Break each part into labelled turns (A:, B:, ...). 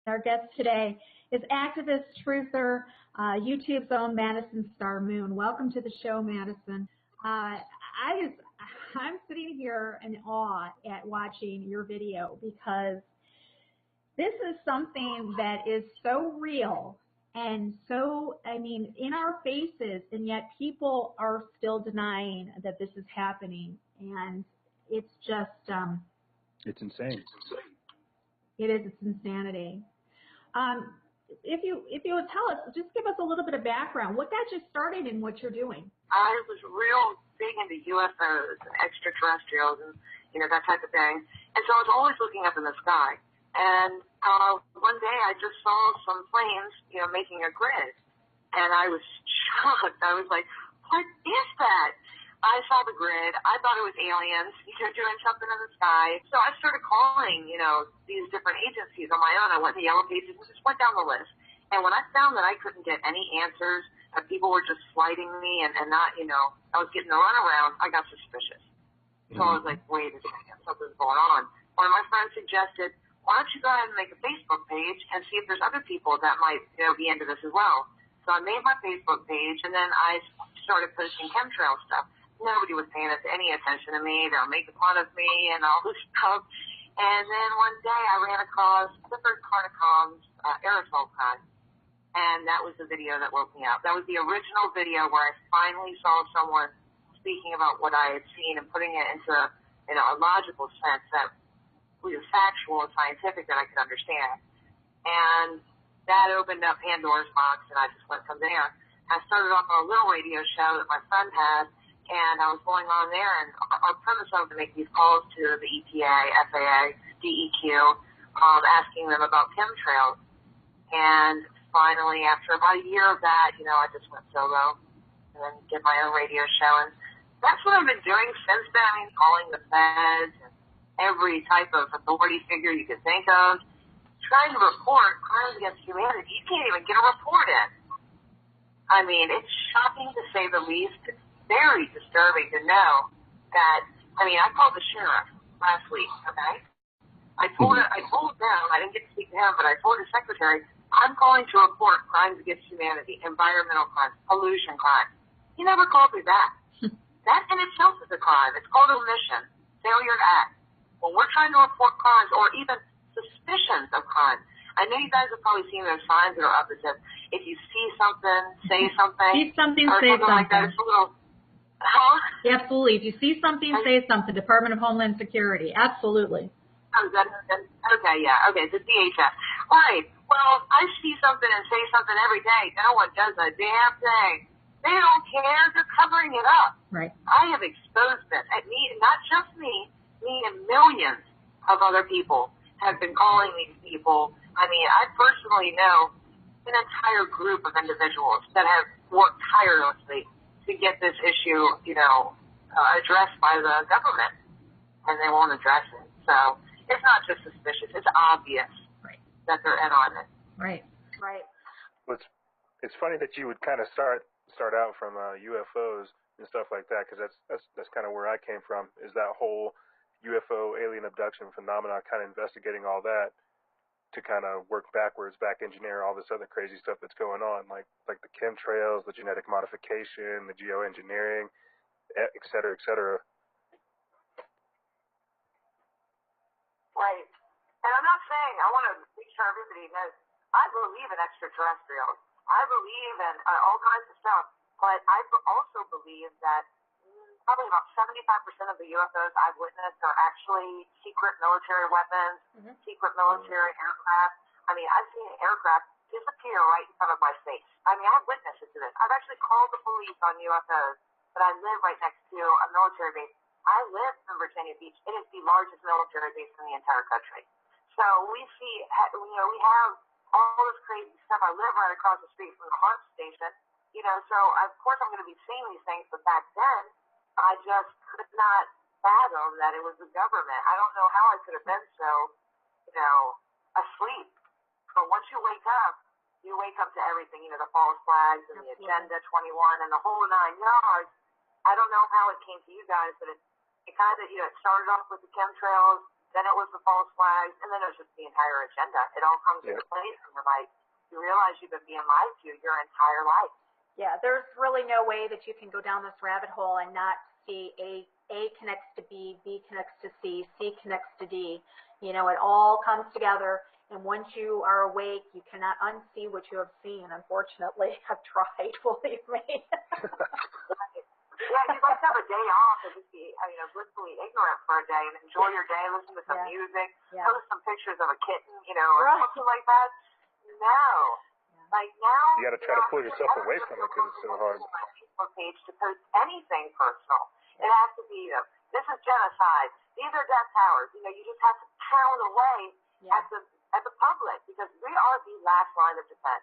A: Our guest today is activist, truther, YouTube's own Madison Star Moon. Welcome to the show, Madison. I'm sitting here in awe at watching your video because this is something that is so real and so, in our faces, and yet people are still denying that this is happening. And it's just...
B: it's insane.
A: It's insanity. If you would tell us, just give us a little bit of background. What got you started in what you're doing?
C: I was real big into UFOs and extraterrestrials and, that type of thing. And so I was always looking up in the sky. And one day I just saw some planes, making a grid. And I was shocked. I was like, what is that? I saw the grid. I thought it was aliens, doing something in the sky. So I started calling, these different agencies on my own. I went to Yellow Pages and just went down the list. And when I found that I couldn't get any answers, that people were just slighting me and not, I was getting the runaround, I got suspicious. So I was like, wait a second, something's going on. One of my friends suggested, why don't you go ahead and make a Facebook page and see if there's other people that might, be into this as well. So I made my Facebook page, and then I started posting chemtrail stuff. Nobody was paying any attention to me. They were making fun of me and all this stuff. And then one day I ran across Clifford Carnicom's aerosol crime. And that was the video that woke me up. That was the original video where I finally saw someone speaking about what I had seen and putting it into a logical sense that was factual and scientific that I could understand. And that opened up Pandora's box, and I just went from there. I started off on a little radio show that my friend had, and I was going on there, and our premise was to make these calls to the EPA, FAA, DEQ, asking them about chemtrails. And finally, after about a year of that, I just went solo and then did my own radio show. And that's what I've been doing since then. Calling the feds and every type of authority figure you could think of, trying to report crimes against humanity. You can't even get a report in. It's shocking to say the least. It's very disturbing to know that, I called the sheriff last week, okay? I told them, I didn't get to speak to him, but I told his secretary, I'm calling to report crimes against humanity, environmental crimes, pollution crimes. He never called me back. That in itself is a crime. It's called omission, failure to act. When we're trying to report crimes or even suspicions of crime, I know you guys have probably seen those signs that are up that says, if you see something, say something.
A: See something, say something.
C: Like that. It's a little...
A: Absolutely. If you see something, say something. Department of Homeland Security. Absolutely.
C: Oh, okay, yeah. Okay, the DHS. All right. Well, I see something and say something every day. No one does a damn thing. They don't care. They're covering it up.
A: Right.
C: I have exposed this. Not just me and millions of other people have been calling these people. I personally know an entire group of individuals that have worked tirelessly to get this issue, addressed by the government, and they won't address it. So it's not just suspicious; it's obvious that they're in on it.
A: Right.
B: Well, it's funny that you would kind of start out from UFOs and stuff like that, because that's kind of where I came from. Is that whole UFO alien abduction phenomena, kind of investigating all that to kind of work backwards, back engineer all this other crazy stuff that's going on, like the chemtrails, the genetic modification, the geoengineering, et cetera, et cetera.
C: Right. And I'm not saying, I want to make sure everybody knows, I believe in extraterrestrials. I believe in all kinds of stuff. But I also believe that probably about 75% of the UFOs I've witnessed are actually secret military weapons, secret military aircraft. I've seen aircraft disappear right in front of my face. I have witnesses to this. I've actually called the police on UFOs, but I live right next to a military base. I live in Virginia Beach. It is the largest military base in the entire country. So we see, we have all this crazy stuff. I live right across the street from the HARP station, so of course I'm going to be seeing these things, but back then, I just could not fathom that it was the government. I don't know how I could have been so, asleep. But once you wake up to everything, the false flags and the Agenda 21 and the whole 9 yards. I don't know how it came to you guys, but it kind of, it started off with the chemtrails, then it was the false flags, and then it was just the entire agenda. It all comes into place, and you're like, you realize you've been being lied to your entire life.
A: Yeah, there's really no way that you can go down this rabbit hole and not see A connects to B connects to C connects to D. You know, it all comes together, and once you are awake, you cannot unsee what you have seen. Unfortunately, I've tried, believe me.
C: Yeah, you'd like to have a day off and just be, blissfully ignorant for a day and enjoy your day, listen to some music, post some pictures of a kitten, or something like that. No. Like now,
B: you got to try to pull yourself away from it because it's so hard.
C: My Facebook page to post anything personal. It has to be, this is genocide. These are death towers. You just have to pound away at the public because we are the last line of defense.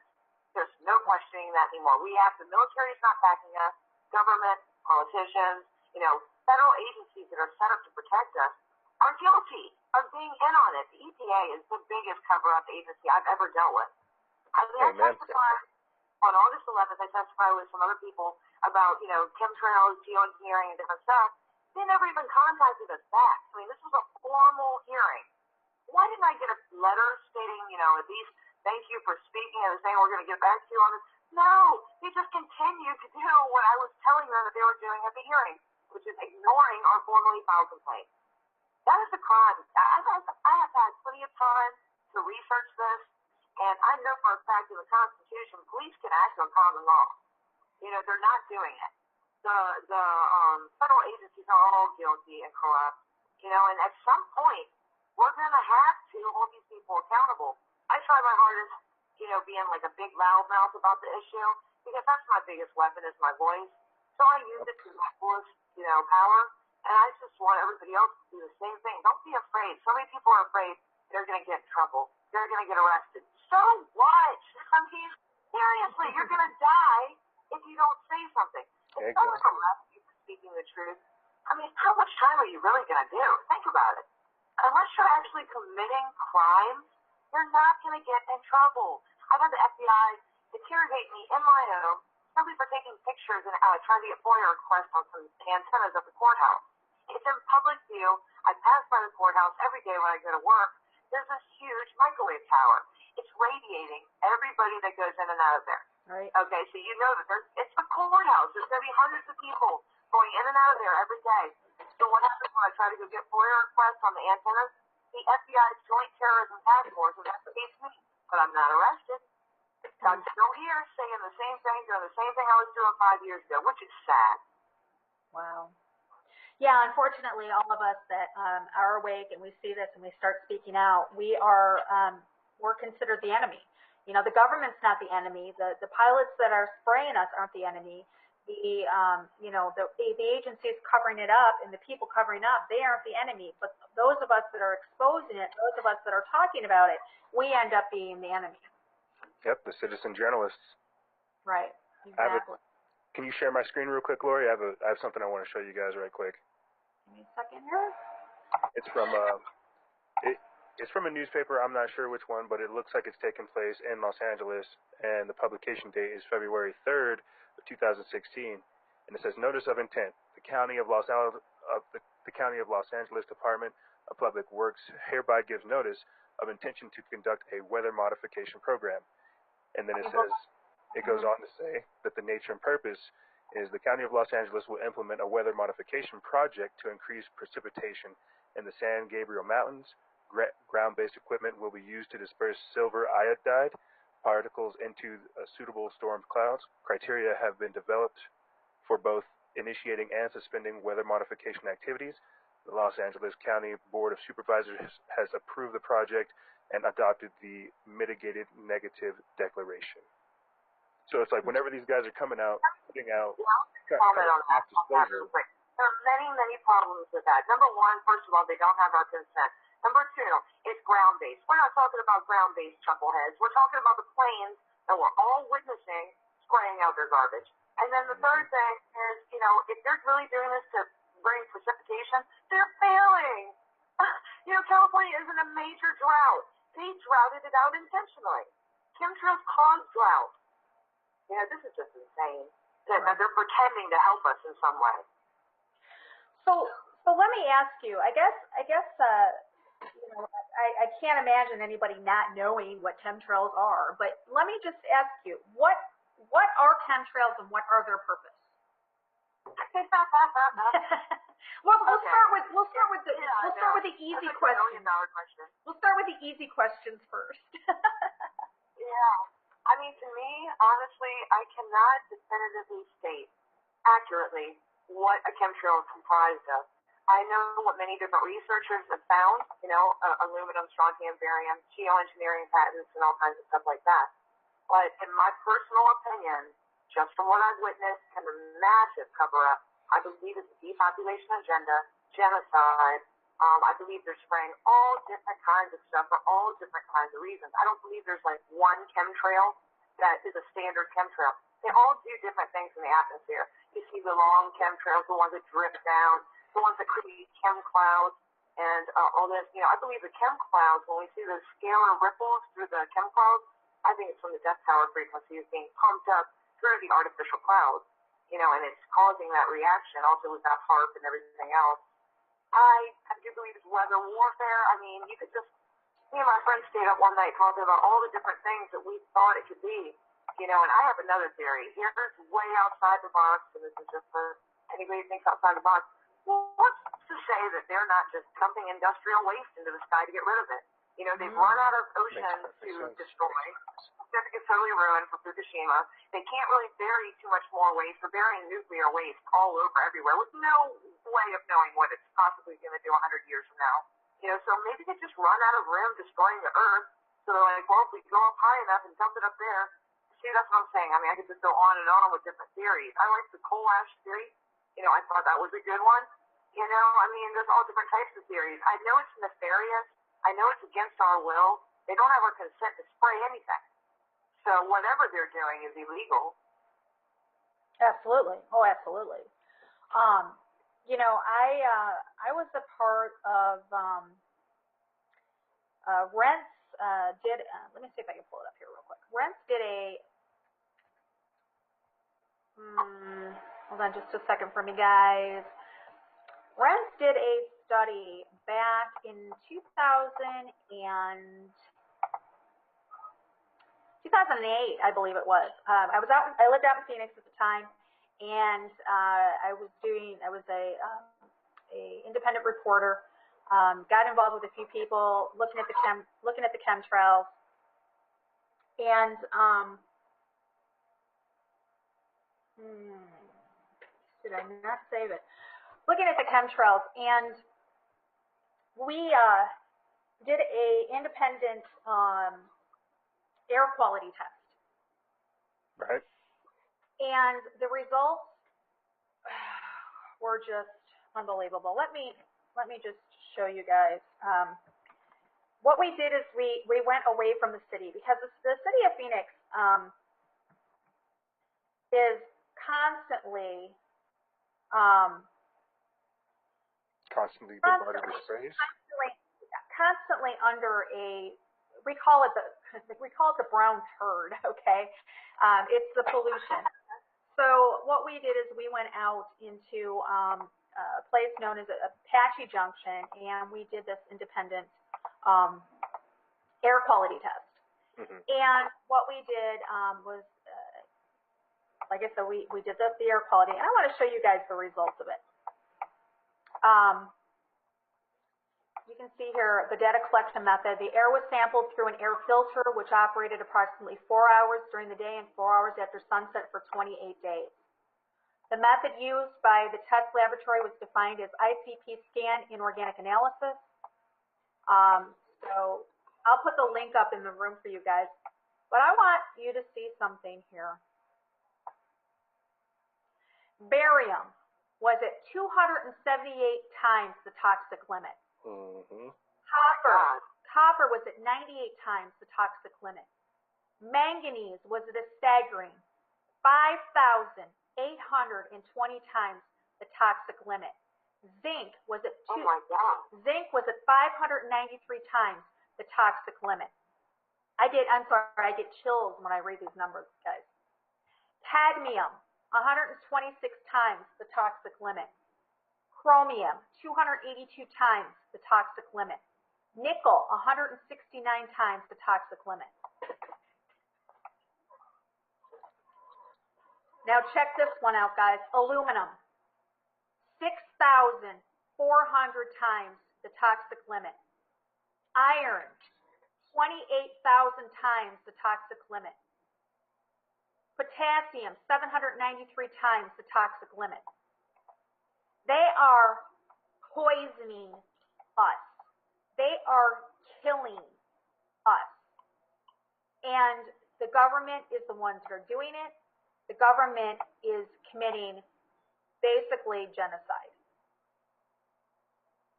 C: There's no questioning that anymore. The military is not backing us. Government, politicians, federal agencies that are set up to protect us are guilty of being in on it. The EPA is the biggest cover-up agency I've ever dealt with. I testified on August 11th. I testified with some other people about, chemtrails, geoengineering, and different stuff. They never even contacted us back. I mean, this was a formal hearing. Why didn't I get a letter stating, at least thank you for speaking and saying we're going to get back to you on this? No, they just continued to do what I was telling them that they were doing at the hearing, which is ignoring our formally filed complaint. That is a crime. I have had plenty of time to research this, and I know for a fact in the Constitution, police can act on common law. They're not doing it. The federal agencies are all guilty and corrupt, and at some point, we're going to have to hold these people accountable. I try my hardest, being like a big loudmouth about the issue, because that's my biggest weapon is my voice. So I use it to my fullest, power, and I just want everybody else to do the same thing. Don't be afraid. So many people are afraid they're going to get in trouble. They're going to get arrested. So what? I mean, seriously, you're going to die if you don't say something. If someone arrests you for speaking the truth, I mean, how much time are you really going to do? Think about it. Unless you're actually committing crimes, you're not going to get in trouble. I've had the FBI interrogate me in my home simply for taking pictures and trying to get FOIA requests on some antennas at the courthouse. It's in public view. I pass by the courthouse every day when I go to work. There's this huge microwave tower. It's radiating everybody that goes in and out of there.
A: Right.
C: Okay, so you know that it's the courthouse. There's going to be hundreds of people going in and out of there every day. So what happens when I try to go get FOIA requests on the antennas? The FBI's Joint Terrorism Task Force investigates me, but I'm not arrested. I'm still here saying the same thing, doing the same thing I was doing 5 years ago, which is sad.
A: Wow. Yeah, unfortunately, all of us that are awake and we see this and we start speaking out, we're considered the enemy. The government's not the enemy. The pilots that are spraying us aren't the enemy. The agencies covering it up and the people covering up, they aren't the enemy. But those of us that are exposing it, those of us that are talking about it, we end up being the enemy.
B: Yep, the citizen journalists.
A: Right, exactly.
B: Can you share my screen real quick, Lori? I have something I want to show you guys right quick.
A: Give me a second here.
B: It's from it's from a newspaper. I'm not sure which one, but it looks like it's taking place in Los Angeles, and the publication date is February 3rd, 2016, and it says notice of intent. The County of Los Angeles Department of Public Works hereby gives notice of intention to conduct a weather modification program. And then it says, it goes on to say that the nature and purpose is the County of Los Angeles will implement a weather modification project to increase precipitation in the San Gabriel Mountains. Ground-based equipment will be used to disperse silver iodide particles into suitable storm clouds. Criteria have been developed for both initiating and suspending weather modification activities. The Los Angeles County Board of Supervisors has approved the project and adopted the mitigated negative declaration. So it's like whenever these guys are coming out, putting out
C: comment on that.
B: disclosure.
C: There are many, many problems with that. Number one, first of all, they don't have our consent. Number two, it's ground-based. We're not talking about ground-based chuckleheads. We're talking about the planes that we're all witnessing spraying out their garbage. And then the third thing is, if they're really doing this to bring precipitation, they're failing. California is in a major drought. They droughted it out intentionally. Chemtrails cause drought. This is just insane. That they're pretending to help us in some way.
A: So let me ask you. I guess can't imagine anybody not knowing what chemtrails are. But let me just ask you, what are chemtrails and what are their purpose? Well, we'll start with the easy questions. We'll start with the easy questions first.
C: Yeah. I mean, to me, honestly, I cannot definitively state accurately what a chemtrail is comprised of. I know what many different researchers have found, aluminum, strontium, barium, geoengineering patents, and all kinds of stuff like that. But in my personal opinion, just from what I've witnessed and the massive cover-up, I believe it's a depopulation agenda, genocide. I believe they're spraying all different kinds of stuff for all different kinds of reasons. I don't believe there's like one chemtrail that is a standard chemtrail. They all do different things in the atmosphere. You see the long chemtrails, the ones that drift down, the ones that create chem clouds, and all this. I believe the chem clouds, when we see those scalar ripples through the chem clouds, I think it's from the death tower frequencies being pumped up through the artificial clouds, and it's causing that reaction also with that HARP and everything else. I do believe it's weather warfare. I mean, me and my friends stayed up one night talking about all the different things that we thought it could be, and I have another theory. Here's way outside the box, and this is just for anybody who thinks outside the box. Well, what's to say that they're not just dumping industrial waste into the sky to get rid of it? They've run out of oceans to destroy. Pacific is totally ruined for Fukushima. They can't really bury too much more waste. They're burying nuclear waste all over everywhere with no way of knowing what it's possibly going to do 100 years from now. So maybe they just run out of room destroying the Earth. So they're like, well, if we go up high enough and dump it up there. See, that's what I'm saying. I mean, I could just go on and on with different theories. I like the coal ash theory. I thought that was a good one. I mean, there's all different types of theories. I know it's nefarious. I know it's against our will. They don't have our consent to spray anything. So whatever they're doing is illegal.
A: Absolutely. Oh, absolutely. I was a part of Rents did. Let me see if I can pull it up here real quick. Rents did a. Hold on just a second for me, guys. Rents did a study back in 2008, I believe it was. I lived out in Phoenix at the time, and I was a independent reporter. Got involved with a few people looking at the chemtrails, and did I not save it? Looking at the chemtrails, and we did a independent air quality test.
B: Right.
A: And the results were just unbelievable. Let me just show you guys. What we did is we went away from the city, because the city of Phoenix is constantly
B: bombarded with sprays.
A: Constantly under we call it the brown turd. Okay, it's the pollution. So what we did is we went out into a place known as Apache Junction, and we did this independent air quality test. Mm-hmm. And what we did was, like I said, we did the air quality, and I want to show you guys the results of it. You can see here the data collection method. The air was sampled through an air filter, which operated approximately 4 hours during the day and 4 hours after sunset for 28 days. The method used by the test laboratory was defined as ICP scan inorganic analysis. So I'll put the link up in the room for you guys. But I want you to see something here. Barium was at 278 times the toxic limit.
B: Mm-hmm.
A: Copper was at 98 times the toxic limit. Manganese was at a staggering 5,820 times the toxic limit. Zinc was at 593 times the toxic limit. I get chills when I read these numbers, guys. Cadmium, 126 times the toxic limit. Chromium, 282 times the toxic limit. Nickel, 169 times the toxic limit. Now check this one out, guys. Aluminum, 6,400 times the toxic limit. Iron, 28,000 times the toxic limit. Potassium, 793 times the toxic limit. They are poisoning us. They are killing us. And the government is the ones that are doing it. The government is committing basically genocide.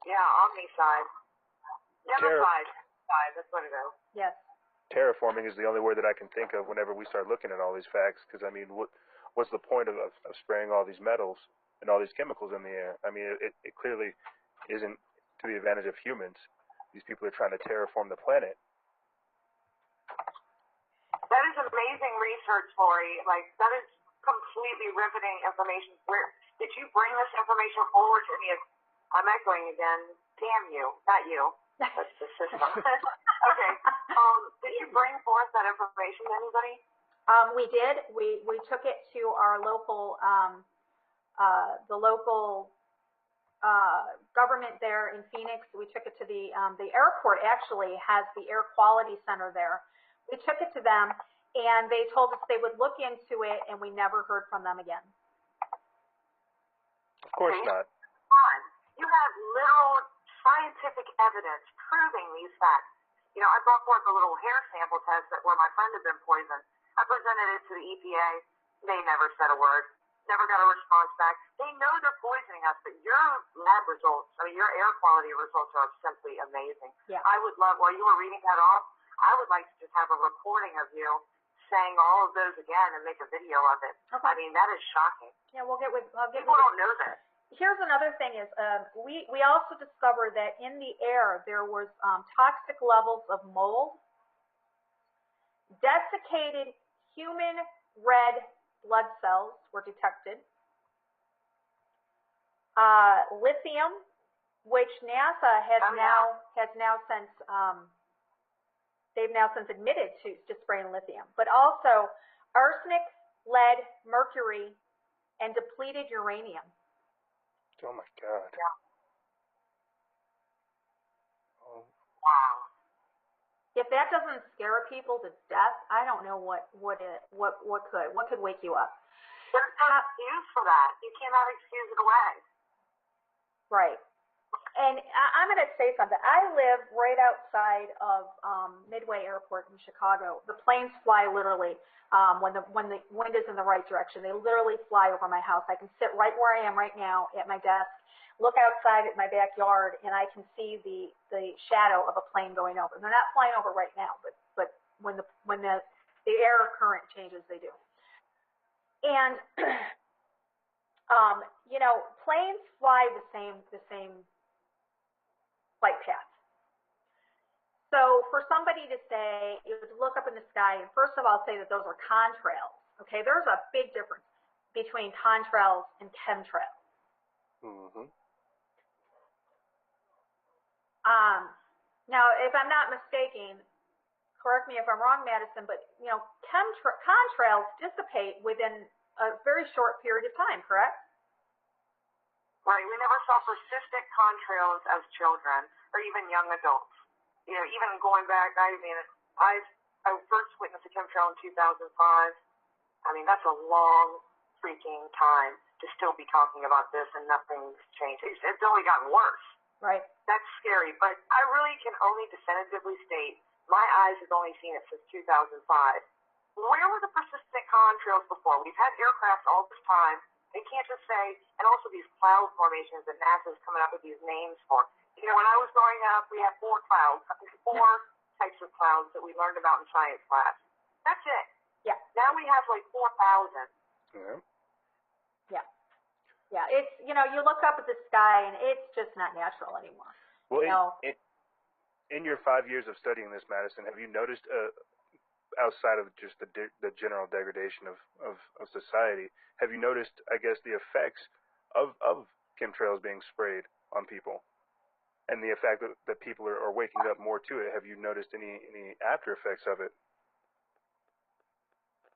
C: Yeah, omnicide. Genocide. That's what it is.
A: Yes.
B: Terraforming is the only word that I can think of whenever we start looking at all these facts, because, I mean, what's the point of spraying all these metals and all these chemicals in the air? I mean, it clearly isn't to the advantage of humans. These people are trying to terraform the planet.
C: That is amazing research, Lori. Like, that is completely riveting information. Where did you bring this information forward to me? I'm echoing again. Damn you, not you. That's the system. Okay. Did you bring forth that information to anybody?
A: We did. We took it to our local, the local government there in Phoenix. We took it to the airport. Actually has the air quality center there. We took it to them, and they told us they would look into it, and we never heard from them again.
B: Of course not.
C: You have literal scientific evidence proving these facts. You know, I brought forth a little hair sample test where my friend had been poisoned. I presented it to the EPA. They never said a word. Never got a response back. They know they're poisoning us, but your lab results, I mean, your air quality results are simply amazing.
A: Yeah.
C: I would love, while you were reading that off, I would like to just have a recording of you saying all of those again and make a video of it.
A: Okay.
C: I mean, that is shocking.
A: Yeah, I'll get
C: People don't know this.
A: Here's another thing is we also discovered that in the air there was toxic levels of mold, desiccated human red blood cells were detected, lithium, which NASA has now since they've now since admitted to spraying lithium, but also arsenic, lead, mercury, and depleted uranium.
B: Oh my God.
C: Yeah.
B: Oh.
C: Wow.
A: If that doesn't scare people to death, I don't know what could wake you up.
C: There's no excuse for that. You cannot excuse it away.
A: Right. And I'm going to say something. I live right outside of Midway Airport in Chicago. The planes fly literally when the wind is in the right direction. They literally fly over my house. I can sit right where I am right now at my desk, look outside at my backyard, and I can see the shadow of a plane going over. They're not flying over right now, but when the air current changes, they do. And you know, planes fly the same flight path. So for somebody to say, you would look up in the sky, and first of all say that those are contrails. Okay, there's a big difference between contrails and chemtrails.
B: Mm-hmm.
A: Now, if I'm not mistaken, correct me if I'm wrong, Madison, but you know, contrails dissipate within a very short period of time, correct?
C: Right. We never saw persistent contrails as children or even young adults. You know, even going back, I first witnessed a chemtrail in 2005. I mean, that's a long freaking time to still be talking about this and nothing's changed. It's only gotten worse.
A: Right.
C: That's scary. But I really can only definitively state my eyes have only seen it since 2005. Where were the persistent contrails before? We've had aircraft all this time. They can't just say, and also these cloud formations that NASA's coming up with these names for. You know, when I was growing up, we had four types of clouds that we learned about in science class. That's it.
A: Yeah.
C: Now we have like 4,000.
B: Yeah.
A: Yeah. Yeah. It's, you know, you look up at the sky and it's just not natural anymore.
B: Well,
A: you know?
B: in your 5 years of studying this, Madison, have you noticed, outside of just the general degradation of society, have you noticed, I guess, the effects of chemtrails being sprayed on people? and the fact that people are waking up more to it. Have you noticed any after effects of it?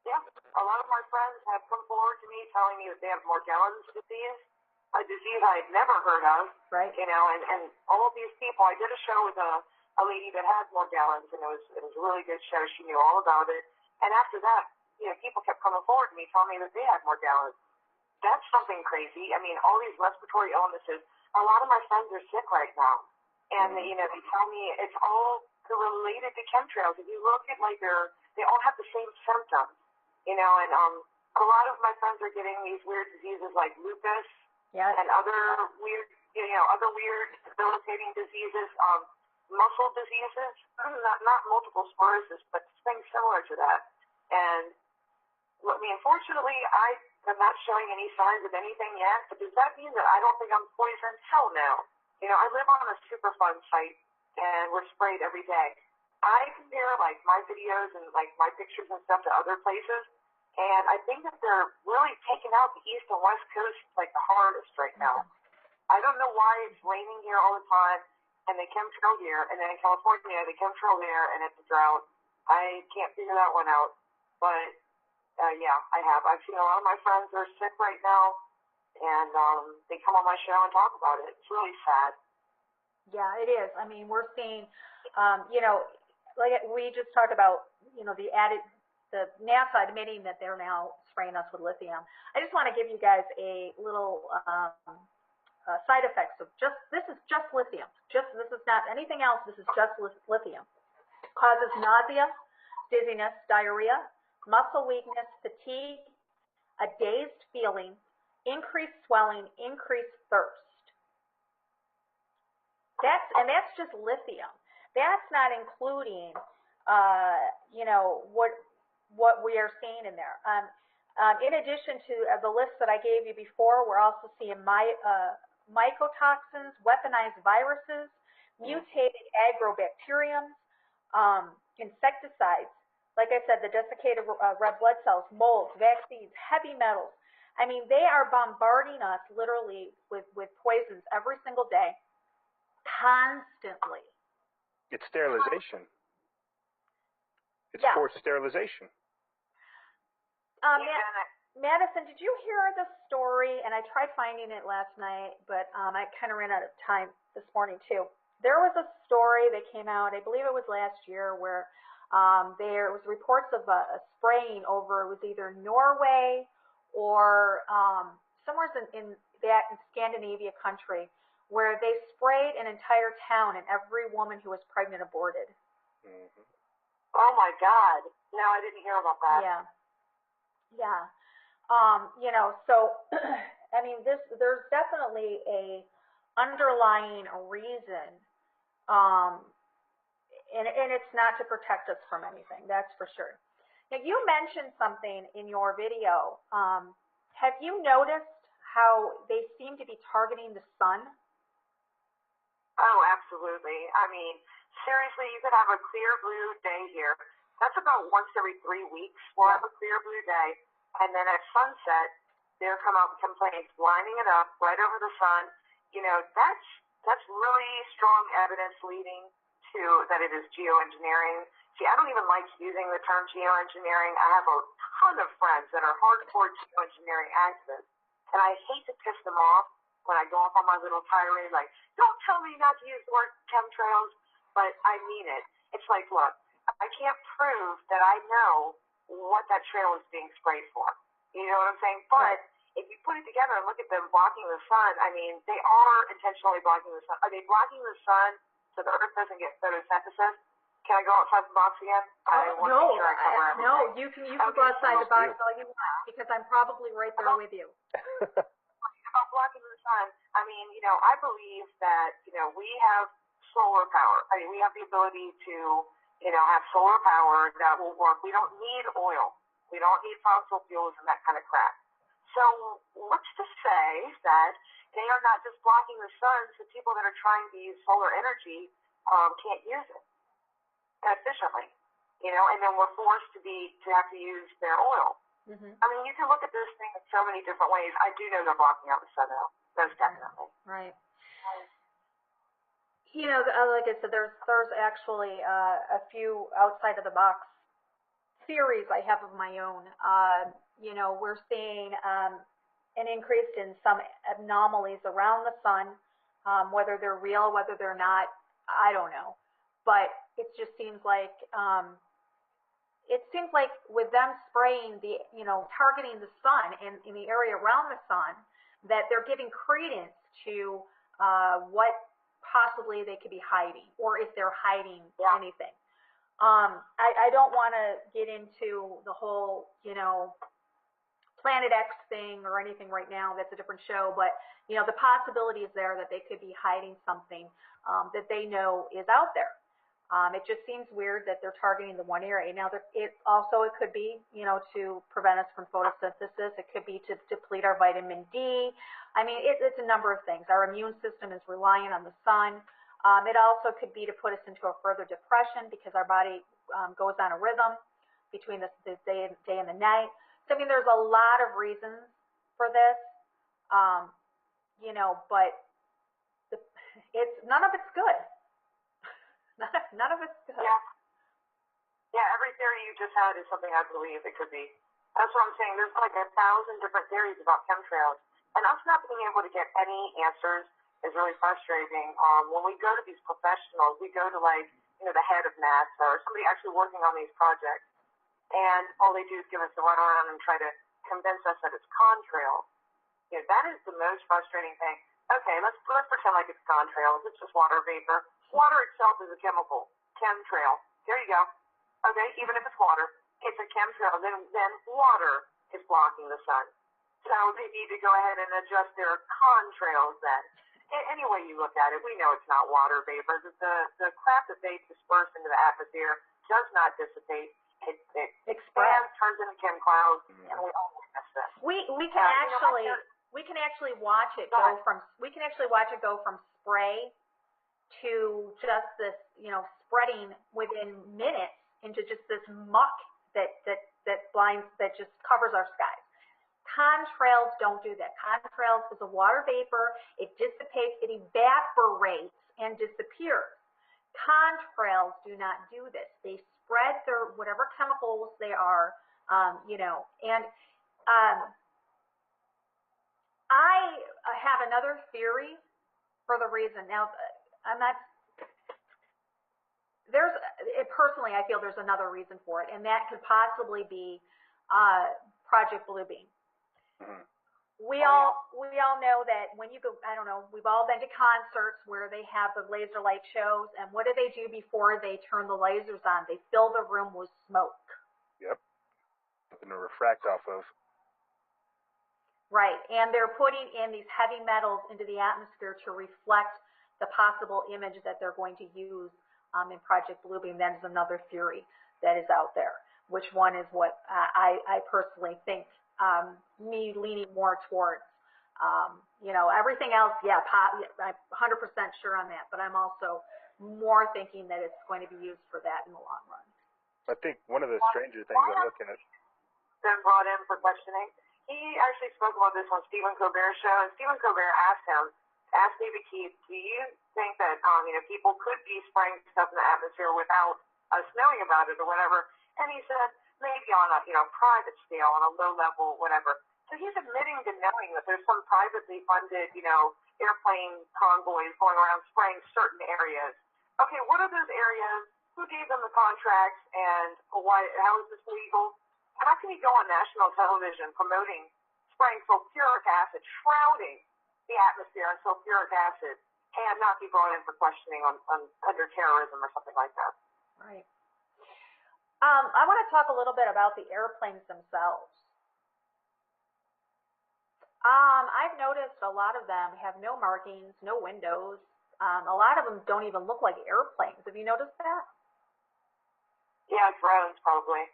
C: Yeah, a lot of my friends have come forward to me telling me that they have Morgellons disease, a disease I had never heard of.
A: Right.
C: You know, and all of these people, I did a show with a lady that had Morgellons, and it was a really good show. She knew all about it. And after that, you know, people kept coming forward to me telling me that they had Morgellons. That's something crazy. I mean, all these respiratory illnesses, a lot of my friends are sick right now. And, you know, they tell me it's all related to chemtrails. If you look at, like, they all have the same symptoms. You know, and a lot of my friends are getting these weird diseases like lupus and other weird debilitating diseases, muscle diseases, not multiple sclerosis, but things similar to that. And I mean, unfortunately, I am not showing any signs of anything yet, but does that mean that I don't think I'm poisoned? Hell no. You know, I live on a Superfund site, and we're sprayed every day. I compare, like, my videos and, like, my pictures and stuff to other places, and I think that they're really taking out the East and West Coast, like, the hardest right now. I don't know why it's raining here all the time, and they chemtrail here, and then in California, they chemtrail there, and it's a drought. I can't figure that one out, but, yeah, I have. I've seen a lot of my friends are sick right now, and they come on my show and talk about it. It's really sad.
A: Yeah, it is. I mean, we're seeing, you know, like we just talked about, you know, the NASA admitting that they're now spraying us with lithium. I just want to give you guys a little side effects of this is just lithium. This is not anything else. This is just lithium. Causes nausea, dizziness, diarrhea, muscle weakness, fatigue, a dazed feeling, increased swelling, increased thirst. That's just lithium. That's not including, you know, what we are seeing in there. In addition to the list that I gave you before, we're also seeing mycotoxins, weaponized viruses, mutated agrobacteriums, insecticides. Like I said, the desiccated red blood cells, molds, vaccines, heavy metals. I mean, they are bombarding us literally with poisons every single day, constantly.
B: It's sterilization. It's forced sterilization.
A: Madison, did you hear the story? And I tried finding it last night, but I kind of ran out of time this morning too. There was a story that came out, I believe it was last year, where there was reports of a spraying over, it was either Norway or somewhere in that Scandinavia country, where they sprayed an entire town and every woman who was pregnant aborted.
C: Mm-hmm. Oh my God! No, I didn't hear about that.
A: Yeah. You know, so I mean, there's definitely a underlying reason, and it's not to protect us from anything. That's for sure. Now, you mentioned something in your video. Have you noticed how they seem to be targeting the sun?
C: Oh, absolutely. I mean, seriously, you could have a clear blue day here. That's about once every 3 weeks. We'll have a clear blue day. And then at sunset, they'll come out with complaints, lining it up right over the sun. You know, that's really strong evidence leading to that it is geoengineering. See, I don't even like using the term geoengineering. I have a ton of friends that are hardcore geoengineering activists, and I hate to piss them off when I go off on my little tirade, like, don't tell me not to use the word chemtrails, but I mean it. It's like, look, I can't prove that I know what that trail is being sprayed for. You know what I'm saying? But if you put it together and look at them blocking the sun, I mean, they are intentionally blocking the sun. Are they blocking the sun so the earth doesn't get photosynthesis? Can I go outside the box again? I want to make sure I cover everything.
A: No, you can go outside the box all you want, because I'm probably right there with you.
C: About blocking the sun, I mean, you know, I believe that, you know, we have solar power. I mean, we have the ability to, you know, have solar power that will work. We don't need oil. We don't need fossil fuels and that kind of crap. So what's to say that they are not just blocking the sun so people that are trying to use solar energy can't use it efficiently, you know, and then we're forced to have to use their oil. Mm-hmm. I mean, you can look at this thing in so many different ways. I do know they're blocking out the sun, though. Most definitely.
A: Right. like I said, there's actually a few outside of the box theories I have of my own. We're seeing an increase in some anomalies around the sun, whether they're real, whether they're not, I don't know. But it just seems like with them spraying targeting the sun and in the area around the sun, that they're giving credence to what possibly they could be hiding, or if they're hiding anything. I don't want to get into the whole, Planet X thing or anything right now. That's a different show. But, the possibility is there that they could be hiding something that they know is out there. It just seems weird that they're targeting the one area. Now, it could be, to prevent us from photosynthesis. It could be to deplete our vitamin D. I mean, it's a number of things. Our immune system is reliant on the sun. It also could be to put us into a further depression because our body goes on a rhythm between the day and the night. So, I mean, there's a lot of reasons for this, but none of it's good. None of it's good.
C: Yeah, every theory you just had is something I believe it could be. That's what I'm saying. There's like 1,000 different theories about chemtrails, and us not being able to get any answers is really frustrating. When we go to these professionals, we go to the head of NASA or somebody actually working on these projects, and all they do is give us the runaround and try to convince us that it's contrail. That is the most frustrating thing. Okay, let's pretend like it's contrail. It's just water vapor. Water itself is a chemical. Chemtrail. There you go. Okay, even if it's water, it's a chemtrail. Then water is blocking the sun. So they need to go ahead and adjust their contrails then. Any way you look at it, we know it's not water vapor. The crap that they disperse into the atmosphere does not dissipate. It expands, turns into chem clouds, and we all witness this.
A: We can actually watch it go from spray to just this, spreading within minutes into just this muck that just covers our skies. Contrails don't do that. Contrails is a water vapor. It dissipates, it evaporates and disappears. Contrails do not do this. They spread their whatever chemicals they are, and I have another theory for the reason. Now, personally, I feel there's another reason for it, and that could possibly be Project Bluebeam. Mm-hmm. We all know that when you go, I don't know, we've all been to concerts where they have the laser light shows, and what do they do before they turn the lasers on? They fill the room with smoke.
B: Yep. Something to refract off of.
A: Right, and they're putting in these heavy metals into the atmosphere to reflect the possible image that they're going to use in Project Bluebeam. That is another theory that is out there. Which one is what I personally think me leaning more towards. Everything else, I'm 100% sure on that, but I'm also more thinking that it's going to be used for that in the long run.
B: I think one of the stranger things I'm looking at.
C: Been brought in for questioning. He actually spoke about this on Stephen Colbert's show, and Stephen Colbert asked David Keith, do you think that people could be spraying stuff in the atmosphere without us knowing about it or whatever? And he said maybe on a private scale, on a low level, whatever. So he's admitting to knowing that there's some privately funded airplane convoys going around spraying certain areas. Okay, what are those areas? Who gave them the contracts, and why? How is this legal? How can you go on national television promoting spraying sulfuric acid, shrouding the atmosphere in sulfuric acid, and not be brought in for questioning on under terrorism or something like that?
A: Right. I want to talk a little bit about the airplanes themselves. I've noticed a lot of them have no markings, no windows. A lot of them don't even look like airplanes. Have you noticed that?
C: Yeah, drones probably.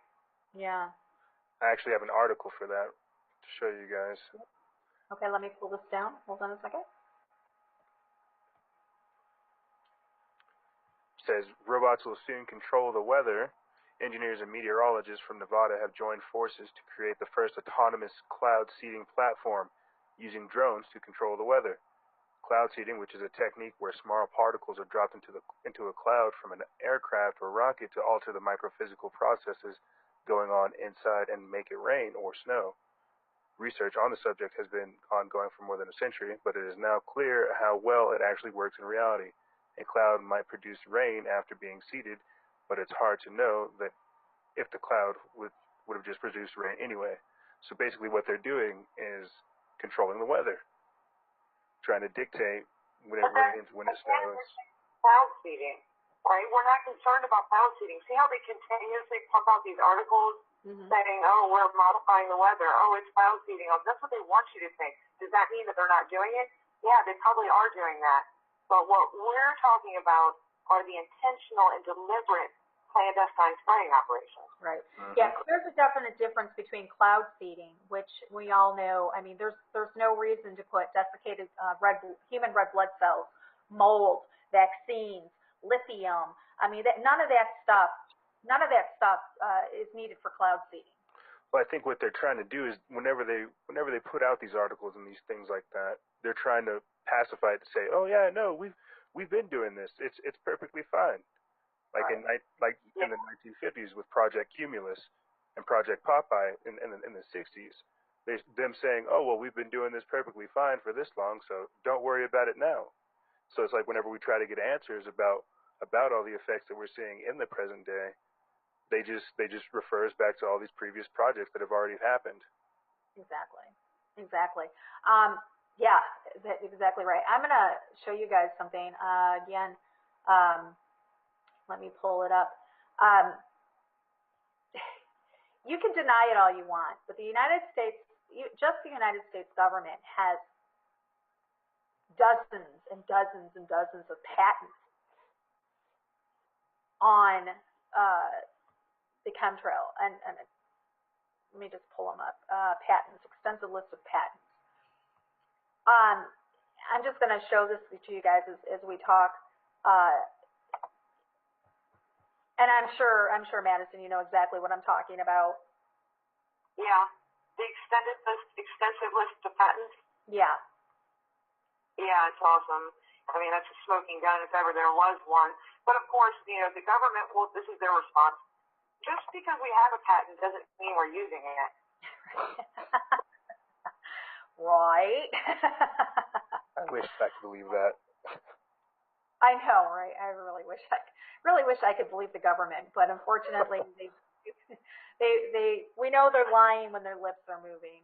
A: Yeah.
B: I actually have an article for that to show you guys.
A: Okay, let me pull this down. Hold on a second.
B: It says, robots will soon control the weather. Engineers and meteorologists from Nevada have joined forces to create the first autonomous cloud seeding platform using drones to control the weather. cloud seeding, which is a technique where small particles are dropped into a cloud from an aircraft or rocket to alter the microphysical processes going on inside and make it rain or snow. Research on the subject has been ongoing for more than a century, but it is now clear how well it actually works in reality. A cloud might produce rain after being seeded, but it's hard to know that if the cloud would have just produced rain anyway. So basically what they're doing is controlling the weather, trying to dictate when it rains, when it snows.
C: Cloud seeding, right? We're not concerned about cloud seeding. See how they continuously pump out these articles saying, oh, we're modifying the weather. Oh, it's cloud seeding. Oh, that's what they want you to think. Does that mean that they're not doing it? Yeah, they probably are doing that. But what we're talking about are the intentional and deliberate clandestine spraying operations.
A: Right. Yeah, there's a definite difference between cloud seeding, which we all know. I mean, there's no reason to put desiccated human red blood cells, mold, vaccines, lithium. I mean, none of that stuff is needed for cloud seeding.
B: Well, I think what they're trying to do is whenever they put out these articles and these things like that, they're trying to pacify it to say, oh yeah, no, we've been doing this. It's perfectly fine. Like in the 1950s with Project Cumulus and Project Popeye in the 60s, them saying, oh well, we've been doing this perfectly fine for this long, so don't worry about it now. So it's like whenever we try to get answers about all the effects that we're seeing in the present day, they just refer us back to all these previous projects that have already happened.
A: Exactly. Yeah, that's exactly right. I'm gonna show you guys something again. Let me pull it up. You can deny it all you want, but the United States, just the United States government has dozens and dozens and dozens of patents on the chemtrail. And let me just pull them up. Patents, extensive list of patents. I'm just going to show this to you guys as we talk. And I'm sure, Madison, you know exactly what I'm talking about.
C: Yeah, the extensive list of patents.
A: Yeah.
C: Yeah, it's awesome. I mean, that's a smoking gun if ever there was one. But of course, you know, the government will. This is their response. Just because we have a patent doesn't mean we're using it.
A: Right.
B: I wish I could believe that.
A: I know, right? I really wish I could believe the government, but unfortunately, we know they're lying when their lips are moving.